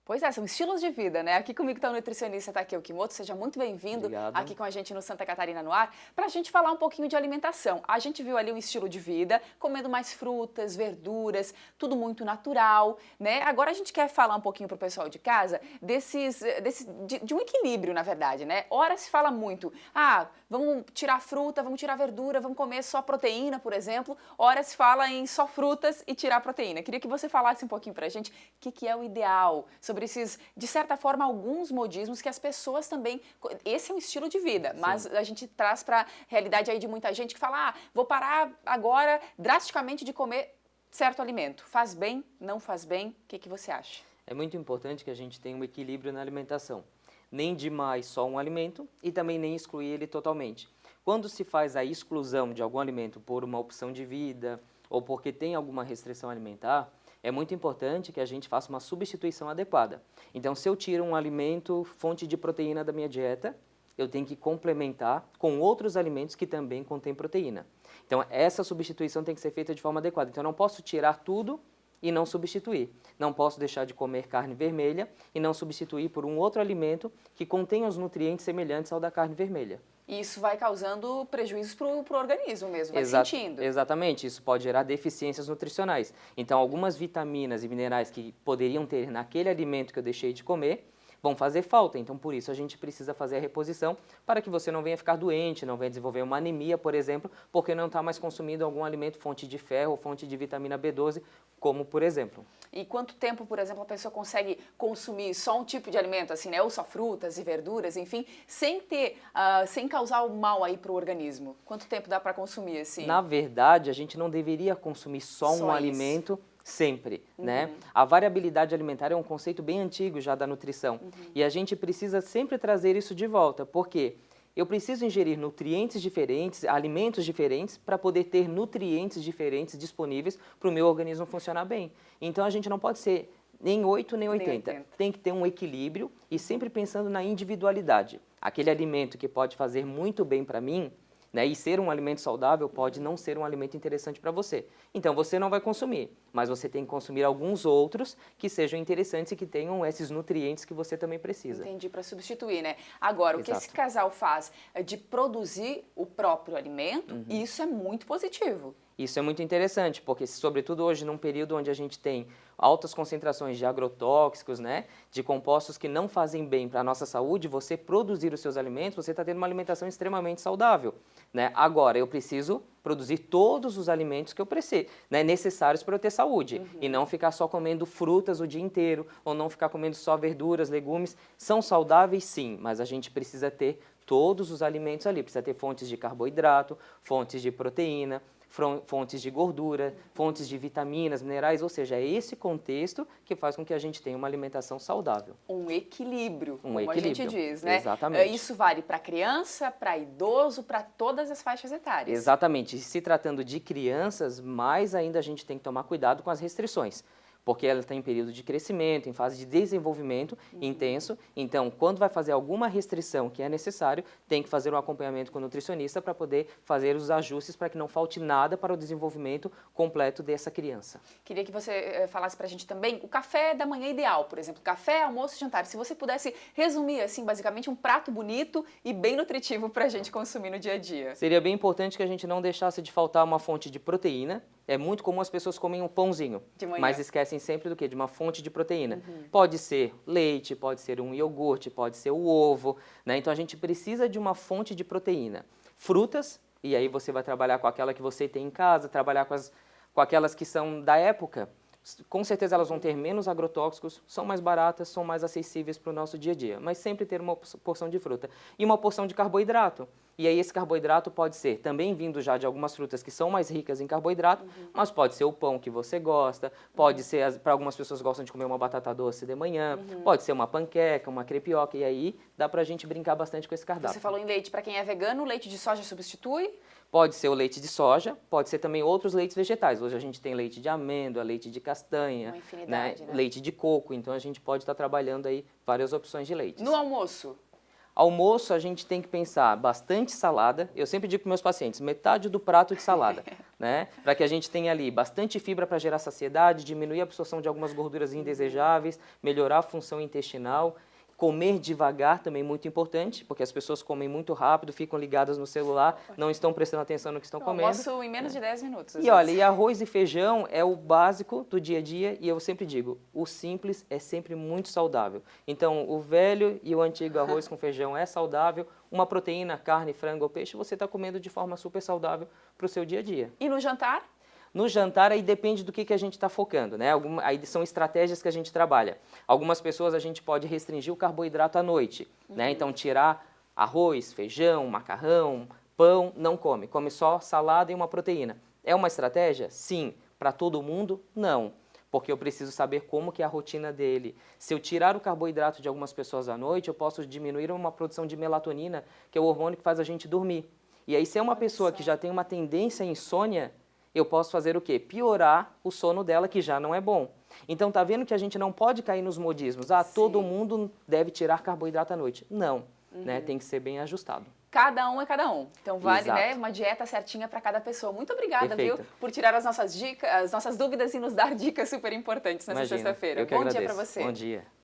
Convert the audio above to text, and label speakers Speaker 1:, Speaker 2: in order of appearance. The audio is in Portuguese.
Speaker 1: Pois é, são estilos de vida, né? Aqui comigo está o nutricionista Takeo Kimoto, seja muito bem-vindo
Speaker 2: Obrigado.
Speaker 1: aqui com a gente no Santa Catarina no Ar, para a gente falar um pouquinho de alimentação. A gente viu ali um estilo de vida, comendo mais frutas, verduras, tudo muito natural, né? Agora a gente quer falar um pouquinho para o pessoal de casa de um equilíbrio, na verdade, né? Ora se fala muito, vamos tirar fruta, vamos tirar verdura, vamos comer só proteína, por exemplo. Ora se fala em só frutas e tirar proteína. Queria que você falasse um pouquinho para a gente o que é o ideal, sobre esses, de certa forma, alguns modismos que as pessoas também... Esse é um estilo de vida, mas
Speaker 2: Sim.
Speaker 1: a gente traz para a realidade aí de muita gente que fala, vou parar agora drasticamente de comer certo alimento. Faz bem, não faz bem? O que você acha?
Speaker 2: É muito importante que a gente tenha um equilíbrio na alimentação. Nem demais só um alimento e também nem excluir ele totalmente. Quando se faz a exclusão de algum alimento por uma opção de vida ou porque tem alguma restrição alimentar, é muito importante que a gente faça uma substituição adequada. Então, se eu tiro um alimento, fonte de proteína da minha dieta, eu tenho que complementar com outros alimentos que também contêm proteína. Então, essa substituição tem que ser feita de forma adequada. Então, eu não posso tirar tudo e não substituir. Não posso deixar de comer carne vermelha e não substituir por um outro alimento que contenha os nutrientes semelhantes ao da carne vermelha.
Speaker 1: E isso vai causando prejuízos para o organismo mesmo, vai sentindo.
Speaker 2: Exatamente, isso pode gerar deficiências nutricionais. Então, algumas vitaminas e minerais que poderiam ter naquele alimento que eu deixei de comer, vão fazer falta. Então, por isso, a gente precisa fazer a reposição para que você não venha ficar doente, não venha desenvolver uma anemia, por exemplo, porque não está mais consumindo algum alimento fonte de ferro, fonte de vitamina B12, como por exemplo.
Speaker 1: E quanto tempo, por exemplo, a pessoa consegue consumir só um tipo de alimento, assim, né? Ou só frutas e verduras, enfim, sem causar o mal aí para o organismo? Quanto tempo dá para consumir, assim?
Speaker 2: Na verdade, a gente não deveria consumir só um alimento sempre, né? A variabilidade alimentar é um conceito bem antigo já da nutrição. E a gente precisa sempre trazer isso de volta, porque eu preciso ingerir nutrientes diferentes, alimentos diferentes, para poder ter nutrientes diferentes disponíveis para o meu organismo funcionar bem. Então, a gente não pode ser nem 8 nem 80. Tem que ter um equilíbrio e sempre pensando na individualidade. Aquele alimento que pode fazer muito bem para mim, né, e ser um alimento saudável pode não ser um alimento interessante para você. Então, você não vai consumir, mas você tem que consumir alguns outros que sejam interessantes e que tenham esses nutrientes que você também precisa.
Speaker 1: Entendi, para substituir, né? Agora, o que esse casal faz de produzir o próprio alimento, isso é muito positivo.
Speaker 2: Isso é muito interessante, porque sobretudo hoje num período onde a gente tem altas concentrações de agrotóxicos, né, de compostos que não fazem bem para a nossa saúde, você produzir os seus alimentos, você está tendo uma alimentação extremamente saudável, né? Agora, eu preciso produzir todos os alimentos que eu preciso, né, necessários para eu ter saúde, e não ficar só comendo frutas o dia inteiro, ou não ficar comendo só verduras, legumes. São saudáveis sim, mas a gente precisa ter todos os alimentos ali, precisa ter fontes de carboidrato, fontes de proteína, fontes de gordura, fontes de vitaminas, minerais, ou seja, é esse contexto que faz com que a gente tenha uma alimentação saudável.
Speaker 1: Um equilíbrio, como a
Speaker 2: equilíbrio,
Speaker 1: gente diz, né?
Speaker 2: Exatamente.
Speaker 1: Isso vale para criança, para idoso, para todas as faixas etárias.
Speaker 2: Exatamente. E se tratando de crianças, mais ainda a gente tem que tomar cuidado com as restrições, porque ela está em período de crescimento, em fase de desenvolvimento intenso. Então, quando vai fazer alguma restrição que é necessário, tem que fazer um acompanhamento com o nutricionista para poder fazer os ajustes para que não falte nada para o desenvolvimento completo dessa criança.
Speaker 1: Queria que você falasse para a gente também o café da manhã ideal, por exemplo, café, almoço e jantar. Se você pudesse resumir, assim, basicamente um prato bonito e bem nutritivo para a gente consumir no dia a dia.
Speaker 2: Seria bem importante que a gente não deixasse de faltar uma fonte de proteína. É muito comum as pessoas comem um pãozinho, mas esquecem sempre do quê? De uma fonte de proteína. Pode ser leite, pode ser um iogurte, pode ser o ovo, né? Então, a gente precisa de uma fonte de proteína. Frutas, e aí você vai trabalhar com aquela que você tem em casa, trabalhar com aquelas que são da época. Com certeza elas vão ter menos agrotóxicos, são mais baratas, são mais acessíveis para o nosso dia a dia, mas sempre ter uma porção de fruta e uma porção de carboidrato. E aí esse carboidrato pode ser também vindo já de algumas frutas que são mais ricas em carboidrato, mas pode ser o pão que você gosta, pode ser, para algumas pessoas gostam de comer uma batata doce de manhã, pode ser uma panqueca, uma crepioca, e aí dá pra gente brincar bastante com esse cardápio.
Speaker 1: Você falou em leite, para quem é vegano, leite de soja substitui?
Speaker 2: Pode ser o leite de soja, pode ser também outros leites vegetais. Hoje a gente tem leite de amêndoa, leite de castanha,
Speaker 1: uma infinidade, né?
Speaker 2: Leite de coco, então a gente pode estar trabalhando aí várias opções de leite.
Speaker 1: No almoço?
Speaker 2: Almoço, a gente tem que pensar bastante salada. Eu sempre digo para meus pacientes, metade do prato de salada, né? Para que a gente tenha ali bastante fibra para gerar saciedade, diminuir a absorção de algumas gorduras indesejáveis, melhorar a função intestinal. Comer devagar também é muito importante, porque as pessoas comem muito rápido, ficam ligadas no celular, não estão prestando atenção no que estão comendo.
Speaker 1: Almoço em menos de 10 minutos.
Speaker 2: E olha, e arroz e feijão é o básico do dia a dia, e eu sempre digo, o simples é sempre muito saudável. Então, o velho e o antigo arroz com feijão é saudável, uma proteína, carne, frango ou peixe, você está comendo de forma super saudável para o seu dia a dia.
Speaker 1: E no jantar?
Speaker 2: No jantar, aí depende do que a gente está focando, né? Aí são estratégias que a gente trabalha. Algumas pessoas a gente pode restringir o carboidrato à noite, né? Então, tirar arroz, feijão, macarrão, pão, não come. Come só salada e uma proteína. É uma estratégia? Sim. Para todo mundo? Não. Porque eu preciso saber como que é a rotina dele. Se eu tirar o carboidrato de algumas pessoas à noite, eu posso diminuir uma produção de melatonina, que é o hormônio que faz a gente dormir. E aí, se é uma pessoa que já tem uma tendência à insônia, eu posso fazer o quê? Piorar o sono dela, que já não é bom. Então, tá vendo que a gente não pode cair nos modismos. Ah, todo mundo deve tirar carboidrato à noite. Não, né? Tem que ser bem ajustado.
Speaker 1: Cada um é cada um. Então vale,
Speaker 2: Exato.
Speaker 1: né, uma dieta certinha para cada pessoa. Muito obrigada,
Speaker 2: Perfeito.
Speaker 1: viu, por tirar as nossas dicas, as nossas dúvidas e nos dar dicas super importantes nessa
Speaker 2: Imagina,
Speaker 1: sexta-feira.
Speaker 2: eu que
Speaker 1: Bom
Speaker 2: agradeço.
Speaker 1: dia para você.
Speaker 2: Bom dia.